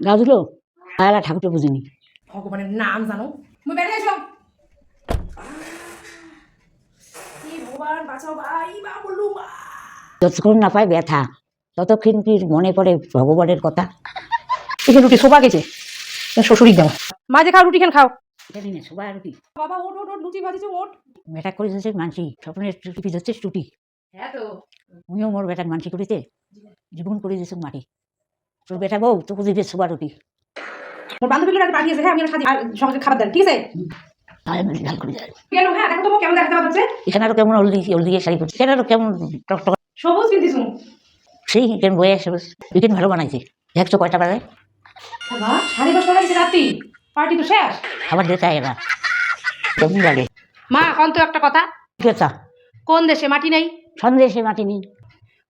গা ধুলো আয়ালা ঠাকুরটা বুঝিনি ভগবানের নাম জানো তুমি বেরিয়ে এসো ভগবান বাঁচাও ভাই বা বললু যতক্ষণ না পায় ব্যথা ততক্ষণ কি মনে পড়ে ভগবানের কথা। এখানে রুটি সোফা গেছে শ্বশুরি দাও মাঝে খাও রুটি খান খাও জানি না সবাই রুটি বাবা ওট ওট ওট লুচি ভাজিছে ওট বেটা করে যাচ্ছে মানসি স্বপ্নের টুপি যাচ্ছে টুটি হ্যাঁ তো উনিও মোর বেটার মানসি করিতে জীবন করে দিয়েছে মাটি তোর বেটা বউ তোকে দিবে সবার রুটি ওর বান্ধবীগুলো একটা পাঠিয়েছে হ্যাঁ আমি সাজি আর সঙ্গে খাবার দেন ঠিক আছে ঝাল করে যায় কেন হ্যাঁ দেখো তো কেমন দেখতে পাচ্ছে এখানে আরো কেমন হলদি শাড়ি করছে এখানে আরো কেমন টকটক সবুজ পিন্দিছু সেই কেন বয়ে আসে বিকেন ভালো বানাইছে দেখছো কয়টা বাজে বাবা 10:30 বাজে রাত্রি পার্টি তো শেষ আবার যেতে হয় না কেমন লাগে মা এখন তো একটা কথা কেতা কোন দেশে মাটি নাই সন্দেশে মাটি নেই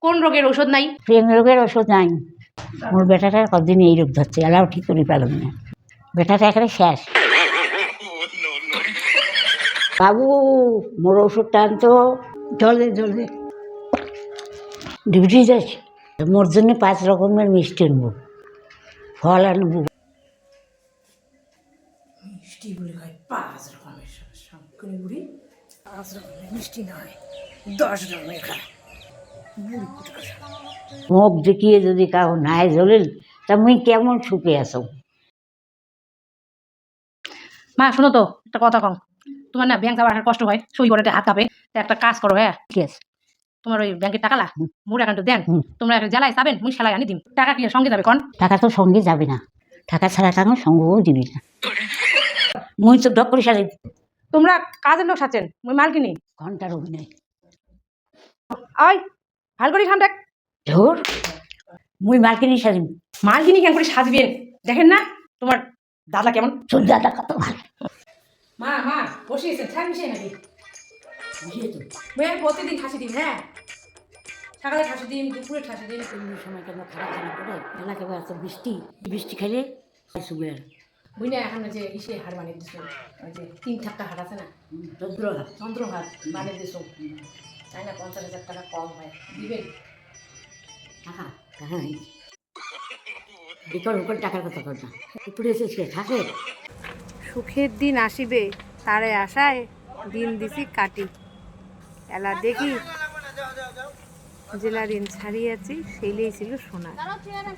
কোন রোগের ওষুধ নাই প্রেম রোগের ওষুধ নাই মোর বেটাটা কতদিন এই রোগ ধরছে এলাও ঠিক করে পেলাম না বেটাটা এখানে শেষ বাবু মোর ওষুধটা আনতো জলে জলে ডিউটি যাচ্ছি মোর জন্য 5 রকমের মিষ্টি আনবো ফল আনবো মিষ্টি বলে হয় 5 রকমের সবগুলো বুড়ি 5 রকমের মিষ্টি নয় 10 রকমের খায় মুখ দেখিয়ে যদি কাউ নাই জ্বলেন তা মুই কেমন সুখে আসো মা শোনো তো একটা কথা কম তোমার না ব্যাংক যাওয়ার কষ্ট হয় সই করে হাত কাঁপে তা একটা কাজ করো হ্যাঁ ঠিক আছে তোমার ওই ব্যাংকের টাকালা মোর অ্যাকাউন্টে দেন তোমরা একটা জেলায় যাবেন মুই সেলাই আনি দিন টাকা কি সঙ্গে যাবে কন টাকা তো সঙ্গে যাবে না টাকা ছাড়া টাকা সঙ্গও দিবি না মুই তো ডক করে সারি তোমরা কাজের লোক সাজেন মুই মালকিনি ঘন্টার অভিনয় আই ভালো করে খান দেখ ধর মুই মার্কেটিং সাজিম মালকিনি কেন করে সাজবেন দেখেন না তোমার দাদা কেমন তোর দাদা কত ভালো মা মা বসিয়েছেন ছাড় মিশিয়ে নাকি বুঝিয়ে তো মেয়ে প্রতিদিন খাসি দিন হ্যাঁ সকালে খাসি দিন দুপুরে খাসি দিন এমনি সময় কেন খারাপ খারাপ করে এলা কেবল এত বৃষ্টি বৃষ্টি খাইলে সুগার বুঝি না এখন যে ইসে হার বানিয়ে দিস ওই যে 3 ঠাক্কা হাট আছে না চন্দ্রহাট বানিয়ে দিস তাই না 50,000 টাকা কম হয় দিবেন টাকা টাকা নাই বিকল উপর টাকার কথা কথা উপরে এসেছে থাকে সুখের দিন আসিবে তারে আশায় দিন দিছি কাটি এলা দেখি জেলা দিন ছাড়িয়েছি সেইলেই ছিল সোনা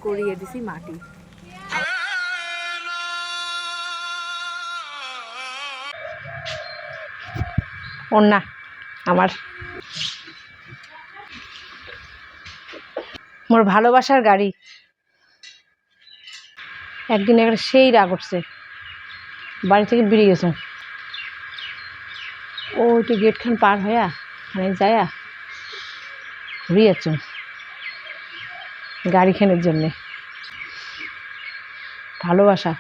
করিয়ে দিছি মাটি ওর না আমার মোর ভালোবাসার গাড়ি একদিন একটা সেই রাগ উঠছে বাড়ি থেকে বেরিয়ে গেছে ওইটা গেটখান পার হইয়া মানে যায়া ঘুরিয়েছ গাড়ি খানের জন্যে ভালোবাসা